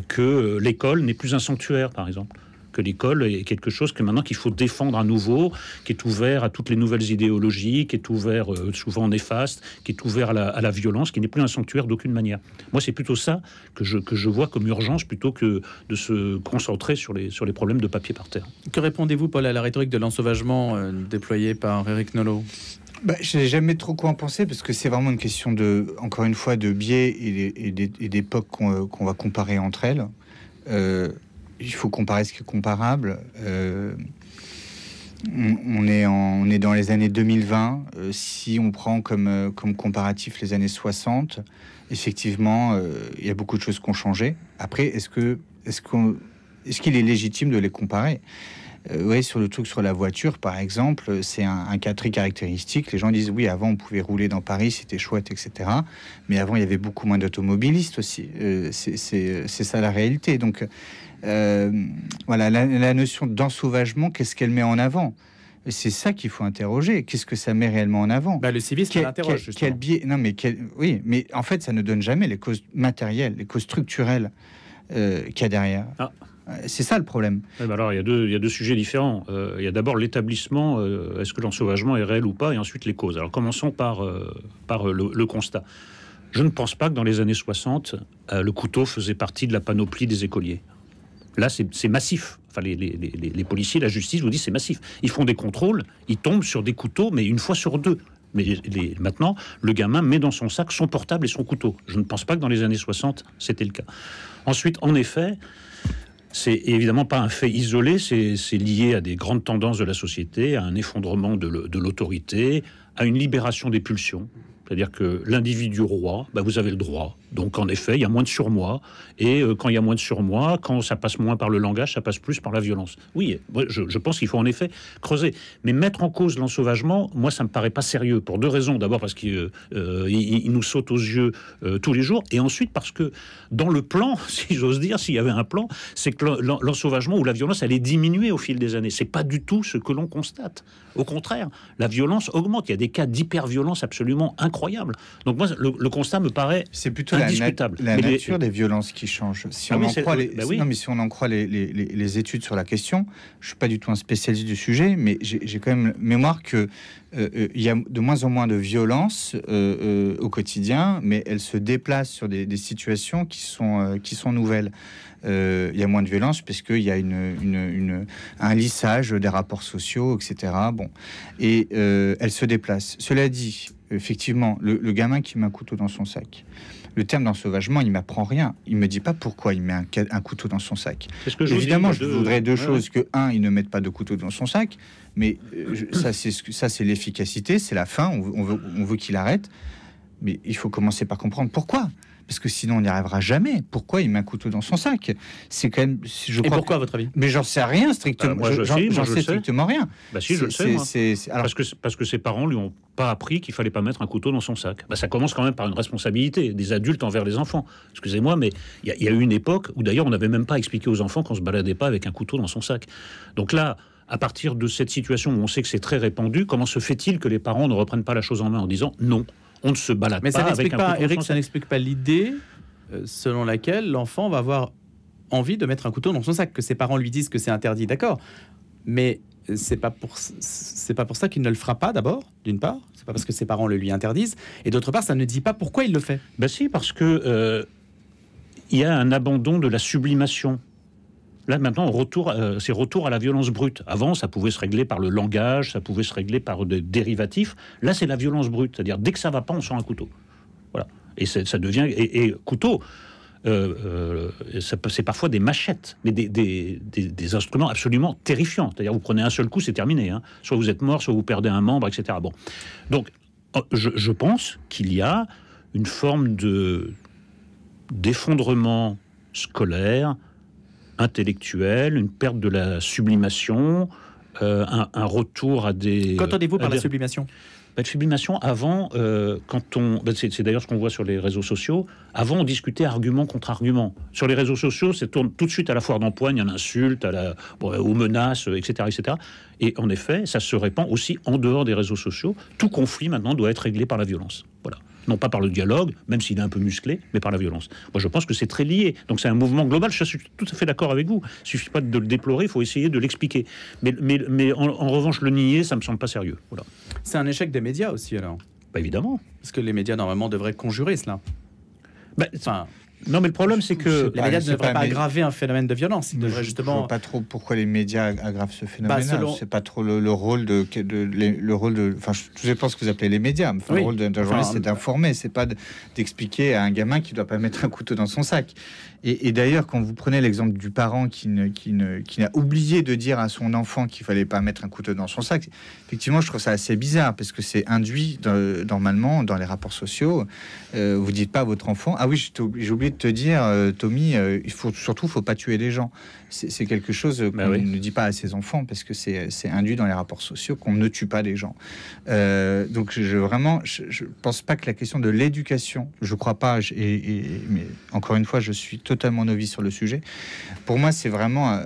Que l'école n'est plus un sanctuaire, par exemple. Que l'école est quelque chose que maintenant qu'il faut défendre à nouveau, qui est ouvert à toutes les nouvelles idéologies, qui est ouvert souvent néfaste, qui est ouvert à la violence, qui n'est plus un sanctuaire d'aucune manière. Moi, c'est plutôt ça que je vois comme urgence, plutôt que de se concentrer sur les problèmes de papier par terre. Que répondez-vous, Paul, à la rhétorique de l'ensauvagement déployée par Éric Nolot ? Je n'ai jamais trop quoi en penser, parce que c'est vraiment une question encore une fois, de biais et d'époques qu'on va comparer entre elles. Il faut comparer ce qui est comparable. On est dans les années 2020. Si on prend comme comparatif les années 60, effectivement, il y a beaucoup de choses qui ont changé. Après, est-ce qu'il est légitime de les comparer ? Oui, sur le truc sur la voiture, par exemple, c'est un cas très caractéristique. Les gens disent, oui, avant, on pouvait rouler dans Paris, c'était chouette, etc. Mais avant, il y avait beaucoup moins d'automobilistes aussi. C'est ça la réalité. Donc, voilà, la notion d'ensauvagement, qu'est-ce qu'elle met en avant ? C'est ça qu'il faut interroger. Qu'est-ce que ça met réellement en avant ? Le civisme l'interroge, justement. Quel biais ? Non, mais oui, mais en fait, ça ne donne jamais les causes matérielles, les causes structurelles qu'il y a derrière. Ah. C'est ça le problème. Ouais, alors, il y a deux sujets différents. Il y a d'abord l'établissement, est-ce que l'ensauvagement est réel ou pas, et ensuite les causes. Alors commençons par le constat. Je ne pense pas que dans les années 60, le couteau faisait partie de la panoplie des écoliers. Là, c'est massif. Enfin, les policiers, la justice vous disent c'est massif. Ils font des contrôles, ils tombent sur des couteaux, mais une fois sur deux. Mais maintenant, le gamin met dans son sac son portable et son couteau. Je ne pense pas que dans les années 60, c'était le cas. Ensuite, en effet, c'est évidemment pas un fait isolé, c'est lié à des grandes tendances de la société, à un effondrement de l'autorité, à une libération des pulsions. C'est-à-dire que l'individu roi, vous avez le droit. Donc, en effet, il y a moins de surmoi. Et quand il y a moins de surmoi, quand ça passe moins par le langage, ça passe plus par la violence. Oui, je pense qu'il faut en effet creuser. Mais mettre en cause l'ensauvagement, moi, ça me paraît pas sérieux. Pour deux raisons. D'abord, parce qu'il nous saute aux yeux tous les jours. Et ensuite, parce que dans le plan, si j'ose dire, s'il y avait un plan, c'est que l'ensauvagement ou la violence, elle est diminuée au fil des années. C'est pas du tout ce que l'on constate. Au contraire, la violence augmente. Il y a des cas d'hyper-violence absolument incroyables. Donc moi, le constat me paraît c'est plutôt indiscutable. La nature des violences qui change. Si on en croit les études sur la question, je suis pas du tout un spécialiste du sujet, mais j'ai quand même mémoire que il y a de moins en moins de violences au quotidien, mais elles se déplacent sur des situations qui sont nouvelles. Il y a moins de violence puisqu'il y a un lissage des rapports sociaux, etc. Bon, et elle se déplace. Cela dit, effectivement, le gamin qui met un couteau dans son sac, le terme d'ensauvagement, il m'apprend rien. Il me dit pas pourquoi il met un couteau dans son sac. Évidemment, je voudrais deux choses. Que il ne mette pas de couteau dans son sac, mais ça c'est l'efficacité, c'est la fin. On veut qu'il arrête, mais il faut commencer par comprendre pourquoi. parce que sinon on n'y arrivera jamais. Pourquoi il met un couteau dans son sac? C'est quand même. Et pourquoi, à votre avis? Mais j'en sais rien strictement. Moi, j'en sais strictement rien. Bah si, je le sais, moi. Parce que ses parents lui ont pas appris qu'il fallait pas mettre un couteau dans son sac. Ça commence quand même par une responsabilité des adultes envers les enfants. Excusez-moi, mais il y a eu une époque où d'ailleurs on n'avait même pas expliqué aux enfants qu'on se baladait pas avec un couteau dans son sac. Donc là, à partir de cette situation où on sait que c'est très répandu, comment se fait-il que les parents ne reprennent pas la chose en main en disant non, on ne se balade pas avec un couteau dans son sac? Eric, ça n'explique pas l'idée selon laquelle l'enfant va avoir envie de mettre un couteau dans son sac, que ses parents lui disent que c'est interdit, d'accord, mais c'est pas pour ça qu'il ne le fera pas, d'abord, d'une part, c'est pas parce que ses parents le lui interdisent, et d'autre part, ça ne dit pas pourquoi il le fait. Ben si, parce que il y a un abandon de la sublimation. Là, maintenant, c'est retour à la violence brute. Avant, ça pouvait se régler par le langage, ça pouvait se régler par des dérivatifs. Là, c'est la violence brute. C'est-à-dire, dès que ça va pas, on sort un couteau. Voilà. Et ça devient... Et couteau, c'est parfois des machettes, mais des instruments absolument terrifiants. C'est-à-dire, vous prenez un seul coup, c'est terminé. Hein. Soit vous êtes mort, soit vous perdez un membre, etc. Bon. Donc, je pense qu'il y a une forme d'effondrement scolaire, intellectuel, une perte de la sublimation, un retour à des... Qu'entendez-vous par la sublimation? La sublimation, avant, c'est d'ailleurs ce qu'on voit sur les réseaux sociaux, avant on discutait argument contre argument. Sur les réseaux sociaux, ça tourne tout de suite à la foire d'empoigne, à l'insulte, aux menaces, etc., etc. Et en effet, ça se répand aussi en dehors des réseaux sociaux. Tout conflit maintenant doit être réglé par la violence. Voilà. Non pas par le dialogue, même s'il est un peu musclé, mais par la violence. Moi, je pense que c'est très lié. Donc, c'est un mouvement global. Je suis tout à fait d'accord avec vous. Il ne suffit pas de le déplorer, il faut essayer de l'expliquer. Mais en revanche, le nier, ça ne me semble pas sérieux. Voilà. C'est un échec des médias aussi, alors? Bah, évidemment. Parce que les médias, normalement, devraient conjurer cela. Non, mais le problème, c'est que... Les médias ne devraient pas aggraver un phénomène de violence. Ils devraient justement... Je ne vois pas trop pourquoi les médias aggravent ce phénomène-là. C'est pas trop le rôle de... Enfin, je pense que vous appelez les médias. Enfin, oui. Le rôle d'un journaliste, c'est d'informer. C'est pas d'expliquer à un gamin qu'il ne doit pas mettre un couteau dans son sac. Et d'ailleurs, quand vous prenez l'exemple du parent qui n'a oublié de dire à son enfant qu'il fallait pas mettre un couteau dans son sac, effectivement, je trouve ça assez bizarre parce que c'est induit normalement dans les rapports sociaux. Vous dites pas à votre enfant: ah oui, j'ai oublié de te dire, Tommy, faut pas tuer les gens. C'est quelque chose qu'on ne dit pas à ses enfants parce que c'est induit dans les rapports sociaux qu'on ne tue pas les gens. Donc je pense pas que la question de l'éducation, je crois pas, mais encore une fois, je suis totalement novice sur le sujet. Pour moi, c'est vraiment...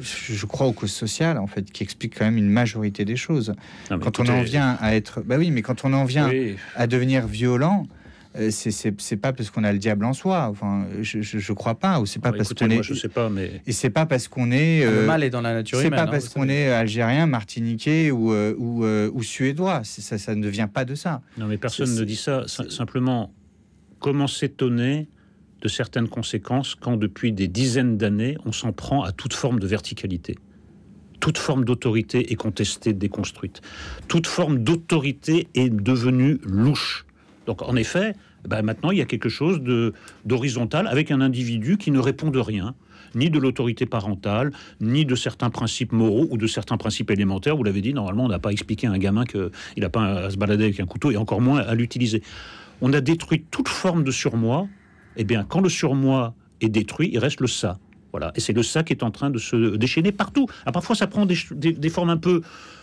je crois aux causes sociales, en fait, qui expliquent quand même une majorité des choses. Quand on en vient à être... Bah oui, mais quand on en vient à devenir violent... c'est pas parce qu'on a le diable en soi. Enfin, je crois pas. Ou c'est pas parce qu'on est. Je sais pas, mais. Et c'est pas parce qu'on est. Le mal est dans la nature humaine. C'est pas parce qu'on est algérien, martiniquais ou suédois. Ça ne devient pas de ça. Non, mais personne ne dit ça. Simplement, comment s'étonner de certaines conséquences quand depuis des dizaines d'années, on s'en prend à toute forme de verticalité. Toute forme d'autorité est contestée, déconstruite. Toute forme d'autorité est devenue louche. Donc, en effet, maintenant, il y a quelque chose d'horizontal avec un individu qui ne répond de rien, ni de l'autorité parentale, ni de certains principes moraux ou de certains principes élémentaires. Vous l'avez dit, normalement, on n'a pas expliqué à un gamin qu'il n'a pas à se balader avec un couteau et encore moins à l'utiliser. On a détruit toute forme de surmoi. Eh bien, quand le surmoi est détruit, il reste le ça. Voilà. Et c'est le ça qui est en train de se déchaîner partout. Alors, parfois, ça prend des formes un peu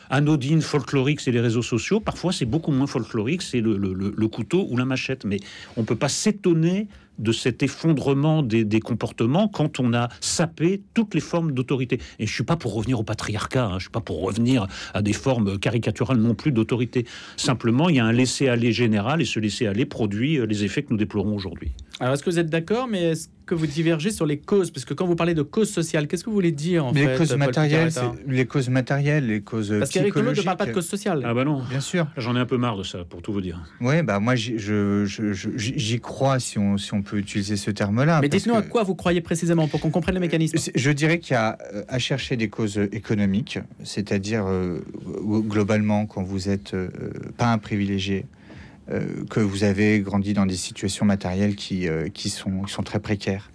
anodines, folkloriques, c'est les réseaux sociaux. Parfois, c'est beaucoup moins folklorique, c'est le couteau ou la machette. Mais on ne peut pas s'étonner de cet effondrement des comportements quand on a sapé toutes les formes d'autorité. Et je ne suis pas pour revenir au patriarcat, je ne suis pas pour revenir à des formes caricaturales non plus d'autorité. Simplement, il y a un laisser-aller général et ce laisser-aller produit les effets que nous déplorons aujourd'hui. Alors, est-ce que vous êtes d'accord, mais est-ce que vous divergez sur les causes? Parce que quand vous parlez de causes sociales, qu'est-ce que vous voulez dire en fait? Les causes matérielles, les causes matérielles, les causes parce qu'Éric Nolot ne parle pas de causes sociales. Ah bah non, bien sûr. J'en ai un peu marre de ça, pour tout vous dire. Oui, bah moi j'y crois si on peut utiliser ce terme-là. Mais dites-nous à quoi vous croyez précisément pour qu'on comprenne le mécanisme. Je dirais qu'il y a à chercher des causes économiques, c'est-à-dire globalement quand vous êtes pas un privilégié, que vous avez grandi dans des situations matérielles qui sont très précaires,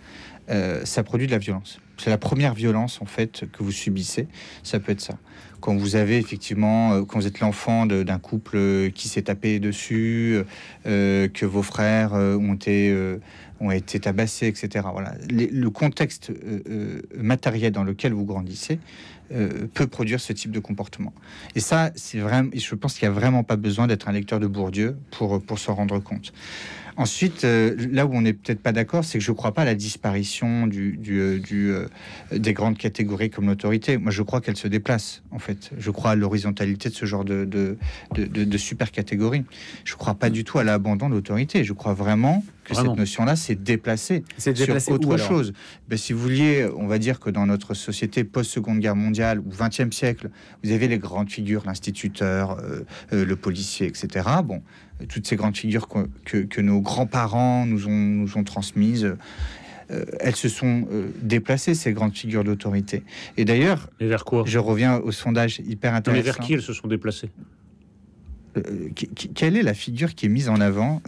ça produit de la violence. C'est la première violence, en fait, que vous subissez. Ça peut être ça. Quand vous avez effectivement, quand vous êtes l'enfant d'un couple qui s'est tapé dessus, que vos frères ont été tabassés, etc. Voilà. Le contexte matériel dans lequel vous grandissez peut produire ce type de comportement. Et ça, c'est vraiment, je pense qu'il n'y a vraiment pas besoin d'être un lecteur de Bourdieu pour s'en rendre compte. Ensuite, là où on n'est peut-être pas d'accord, c'est que je ne crois pas à la disparition des grandes catégories comme l'autorité. Moi, je crois qu'elle se déplace, en fait. Je crois à l'horizontalité de ce genre de super catégories. Je ne crois pas du tout à l'abandon de l'autorité. Je crois vraiment que cette notion-là s'est déplacée sur autre chose. Ben, si vous vouliez, on va dire que dans notre société post-Seconde Guerre mondiale ou XXe siècle, vous avez les grandes figures, l'instituteur, le policier, etc. Bon, toutes ces grandes figures que nos grands-parents nous ont transmises, elles se sont déplacées, ces grandes figures d'autorité. Et d'ailleurs, et vers quoi ? Je reviens au sondage hyper intéressant. Mais vers qui elles se sont déplacées ? Quelle est la figure qui est mise en avant,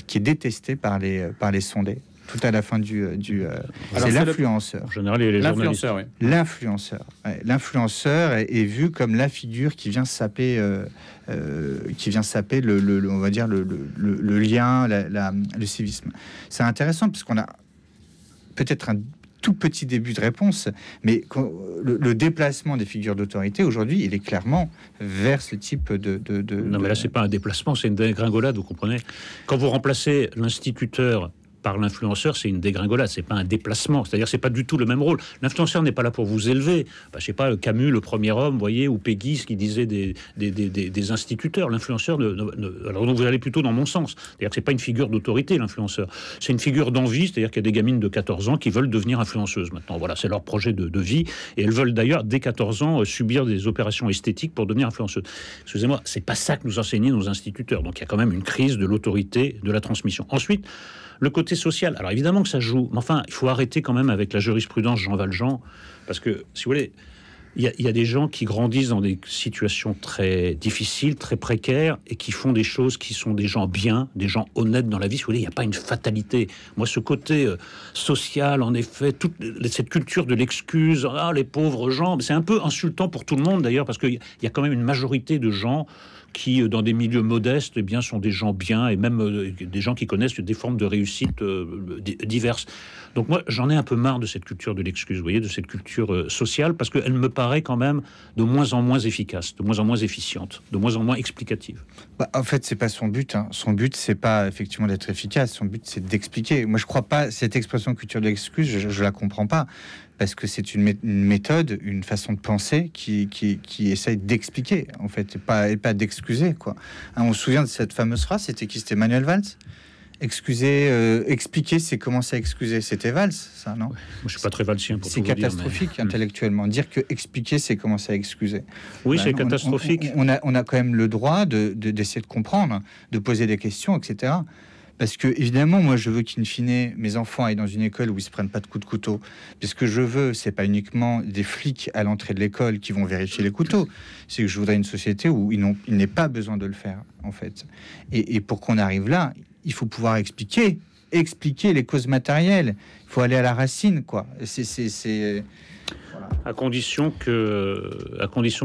qui est détestée par les sondés tout à la fin c'est l'influenceur. En général, il y a les journalistes. Oui. L'influenceur. Ouais. L'influenceur est vu comme la figure qui vient saper, on va dire le lien, le civisme. C'est intéressant parce qu'on a peut-être un tout petit début de réponse, mais le déplacement des figures d'autorité aujourd'hui, il est clairement vers ce type de... Non, mais là, c'est pas un déplacement, c'est une dégringolade, vous comprenez ? Quand vous remplacez l'instituteur par l'influenceur, c'est une dégringolade, c'est pas un déplacement. C'est-à-dire, c'est pas du tout le même rôle. L'influenceur n'est pas là pour vous élever. Je sais pas, Camus, le premier homme, vous voyez, ou Peggy, ce qui disait des instituteurs. L'influenceur, alors donc vous allez plutôt dans mon sens. C'est-à-dire que c'est pas une figure d'autorité, l'influenceur. C'est une figure d'envie, c'est-à-dire qu'il y a des gamines de 14 ans qui veulent devenir influenceuses maintenant. Voilà, c'est leur projet de vie. Et elles veulent d'ailleurs, dès 14 ans, subir des opérations esthétiques pour devenir influenceuses. Excusez-moi, c'est pas ça que nous enseignaient nos instituteurs. Donc il y a quand même une crise de l'autorité, de la transmission. Ensuite, le côté social, alors évidemment que ça joue, mais enfin, il faut arrêter quand même avec la jurisprudence Jean Valjean, parce que, si vous voulez, il y a des gens qui grandissent dans des situations très difficiles, très précaires, et qui font des choses qui sont des gens bien, des gens honnêtes dans la vie. Si vous voulez, il n'y a pas une fatalité. Moi, ce côté social, en effet, toute cette culture de l'excuse, les pauvres gens, c'est un peu insultant pour tout le monde, d'ailleurs, parce qu'il y a quand même une majorité de gens qui, dans des milieux modestes, eh bien, sont des gens bien, et même des gens qui connaissent des formes de réussite diverses. Donc moi, j'en ai un peu marre de cette culture de l'excuse, vous voyez, de cette culture sociale, parce qu'elle me paraît quand même de moins en moins efficace, de moins en moins efficiente, de moins en moins explicative. En fait, c'est pas son but. Son but, c'est pas effectivement d'être efficace. Son but, c'est d'expliquer. Moi, je crois pas cette expression culture de l'excuse. Je la comprends pas. Parce que c'est une méthode, une façon de penser qui essaye d'expliquer, en fait, et pas d'excuser, quoi. On se souvient de cette fameuse phrase, c'était qui? C'était Manuel Valls. Expliquer, c'est commencer à excuser. C'était Valls, ça, non? Moi, je suis pas très valsien pour c'est catastrophique, dire, mais... intellectuellement. Dire que expliquer, c'est commencer à excuser. Oui, c'est catastrophique. On a quand même le droit d'essayer de comprendre, de poser des questions, etc. Parce que, évidemment, moi, je veux qu'in fine, mes enfants aillent dans une école où ils se prennent pas de coups de couteau. Parce que je veux, c'est pas uniquement des flics à l'entrée de l'école qui vont vérifier les couteaux. C'est que je voudrais une société où il n'est pas besoin de le faire, en fait. Et pour qu'on arrive là, il faut pouvoir expliquer les causes matérielles. Il faut aller à la racine, quoi. Voilà. À condition que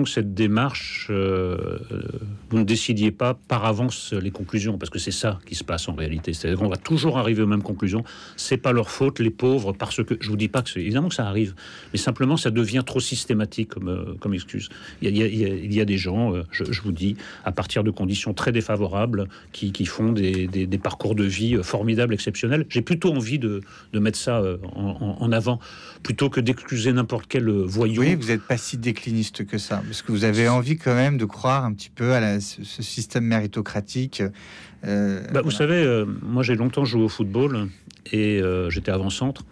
cette démarche, vous ne décidiez pas par avance les conclusions, parce que c'est ça qui se passe en réalité. C'est-à-dire qu'on va toujours arriver aux mêmes conclusions. C'est pas leur faute, les pauvres, parce que je vous dis pas que évidemment que ça arrive, mais simplement ça devient trop systématique comme excuse. Il y a des gens, je vous dis, à partir de conditions très défavorables, qui font des parcours de vie formidables, exceptionnels. J'ai plutôt envie de mettre ça en avant, plutôt que d'excuser n'importe quel voyou. Oui, vous n'êtes pas si décliniste que ça, parce que vous avez envie quand même de croire un petit peu à ce système méritocratique. Vous savez, moi j'ai longtemps joué au football et j'étais avant-centre.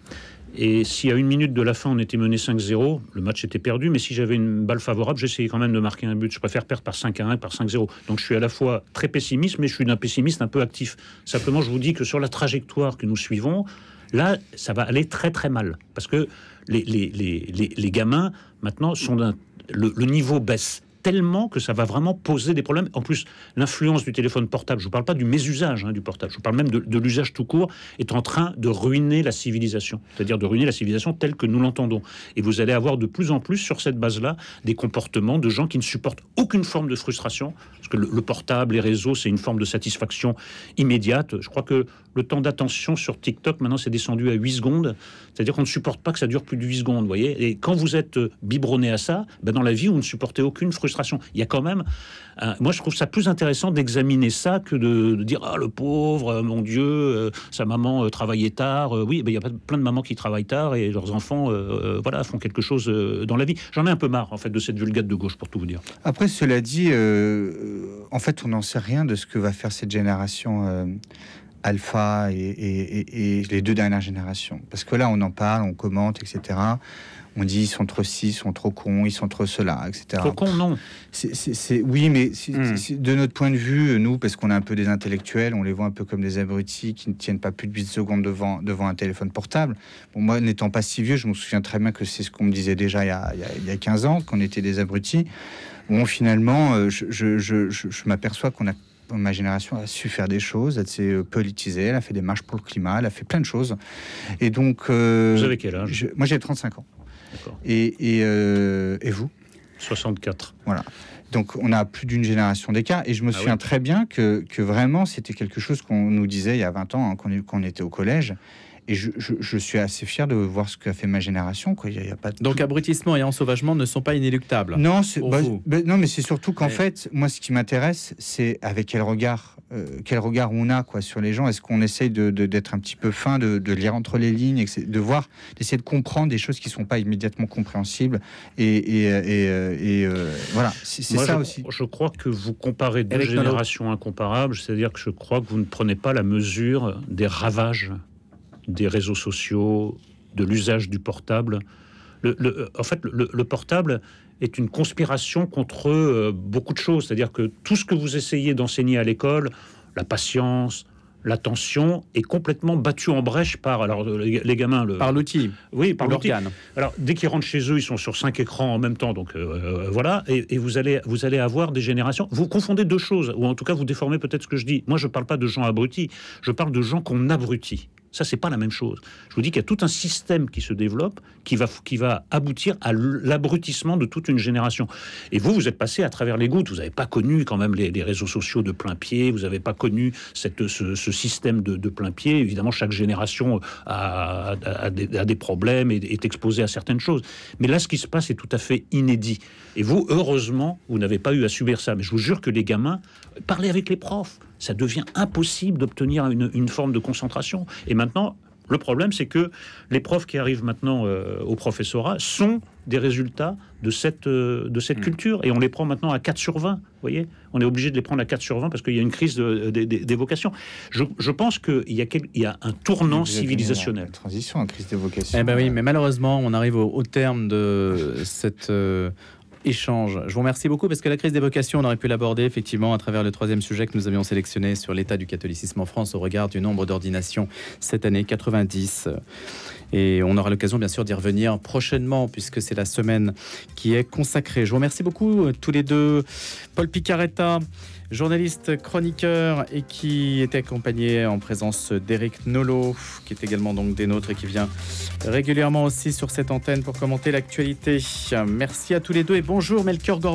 Et si à 1 minute de la fin on était mené 5-0, le match était perdu, mais si j'avais une balle favorable, j'essayais quand même de marquer un but. Je préfère perdre par 5-1 que par 5-0. Donc je suis à la fois très pessimiste, mais je suis d'un pessimiste un peu actif. Simplement, je vous dis que sur la trajectoire que nous suivons, là, ça va aller très très mal. Parce que les gamins, maintenant, le niveau baisse. tellement que ça va vraiment poser des problèmes. En plus, l'influence du téléphone portable, je ne vous parle pas du mésusage du portable, je vous parle même de l'usage tout court, est en train de ruiner la civilisation. C'est-à-dire de ruiner la civilisation telle que nous l'entendons. Et vous allez avoir de plus en plus, sur cette base-là, des comportements de gens qui ne supportent aucune forme de frustration. Parce que le portable, les réseaux, c'est une forme de satisfaction immédiate. Je crois que le temps d'attention sur TikTok, maintenant, c'est descendu à 8 secondes. C'est-à-dire qu'on ne supporte pas que ça dure plus de 8 secondes, vous voyez. Et quand vous êtes biberonné à ça, dans la vie, vous ne supportez aucune frustration. Il y a quand même... moi, je trouve ça plus intéressant d'examiner ça que de dire « Ah, le pauvre, mon Dieu, sa maman travaillait tard. » Oui, il y a plein de mamans qui travaillent tard et leurs enfants font quelque chose dans la vie. J'en ai un peu marre, en fait, de cette vulgate de gauche, pour tout vous dire. Après, cela dit, en fait, on n'en sait rien de ce que va faire cette génération alpha et les 2 dernières générations. Parce que là, on en parle, on commente, etc. On dit ils sont trop ci, ils sont trop cons, ils sont trop cela, etc. Trop cons, non. Oui, mais de notre point de vue, nous, parce qu'on est un peu des intellectuels, on les voit un peu comme des abrutis qui ne tiennent pas plus de 8 secondes devant un téléphone portable. Bon, moi, n'étant pas si vieux, je me souviens très bien que c'est ce qu'on me disait déjà il y a 15 ans, qu'on était des abrutis. Bon, finalement, je m'aperçois ma génération a su faire des choses, elle s'est politisée, elle a fait des marches pour le climat, elle a fait plein de choses. Et donc... Vous avez quel âge ? Moi, j'ai 35 ans. D'accord. Et vous ? 64. Voilà. Donc, on a plus d'une génération d'écart. Et je me souviens très bien que vraiment, c'était quelque chose qu'on nous disait il y a 20 ans, quand on était au collège. Et je suis assez fier de voir ce qu'a fait ma génération. Quoi. Y a pas Donc, abrutissement et ensauvagement ne sont pas inéluctables. Non, non, mais c'est surtout qu'en fait, moi, ce qui m'intéresse, c'est avec quel regard on a sur les gens. Est-ce qu'on essaye d'être un petit peu fin, de lire entre les lignes, de voir, d'essayer de comprendre des choses qui ne sont pas immédiatement compréhensibles. Voilà, c'est moi, ça aussi. Je crois que vous comparez 2 générations incomparables. C'est-à-dire que je crois que vous ne prenez pas la mesure des ravages des réseaux sociaux, de l'usage du portable. En fait, le portable est une conspiration contre beaucoup de choses. C'est-à-dire que tout ce que vous essayez d'enseigner à l'école, la patience, l'attention, est complètement battu en brèche par les gamins. Par l'outil. Oui, par l'organe. Alors, dès qu'ils rentrent chez eux, ils sont sur 5 écrans en même temps. Donc, voilà. Et vous allez avoir des générations... Vous confondez 2 choses, ou en tout cas, vous déformez peut-être ce que je dis. Moi, je ne parle pas de gens abrutis. Je parle de gens qu'on abrutit. Ça, c'est pas la même chose. Je vous dis qu'il y a tout un système qui se développe, qui va aboutir à l'abrutissement de toute une génération. Et vous êtes passé à travers les gouttes. Vous n'avez pas connu quand même les réseaux sociaux de plein pied. Vous n'avez pas connu ce système de plein pied. Évidemment, chaque génération a des problèmes et est exposée à certaines choses. Mais là, ce qui se passe est tout à fait inédit. Et vous, heureusement, vous n'avez pas eu à subir ça. Mais je vous jure que les gamins, parlez avec les profs. Ça devient impossible d'obtenir une forme de concentration. Et maintenant, le problème, c'est que les profs qui arrivent maintenant au professorat sont des résultats de cette culture. Et on les prend maintenant à 4 sur 20. Vous voyez, on est obligé de les prendre à 4 sur 20 parce qu'il y a une crise des vocations. Je pense qu'il y a un tournant civilisationnel. Une transition, une crise des vocations. Eh ben oui, mais malheureusement, on arrive au terme de cette... échange. Je vous remercie beaucoup parce que la crise des vocations, on aurait pu l'aborder effectivement à travers le 3e sujet que nous avions sélectionné sur l'état du catholicisme en France au regard du nombre d'ordinations cette année, 90. Et on aura l'occasion bien sûr d'y revenir prochainement puisque c'est la semaine qui est consacrée. Je vous remercie beaucoup tous les deux. Paul Picaretta, journaliste, chroniqueur et qui était accompagné en présence d'Éric Nolot, qui est également donc des nôtres et qui vient régulièrement aussi sur cette antenne pour commenter l'actualité. Merci à tous les deux et bonjour Melchior Gormand.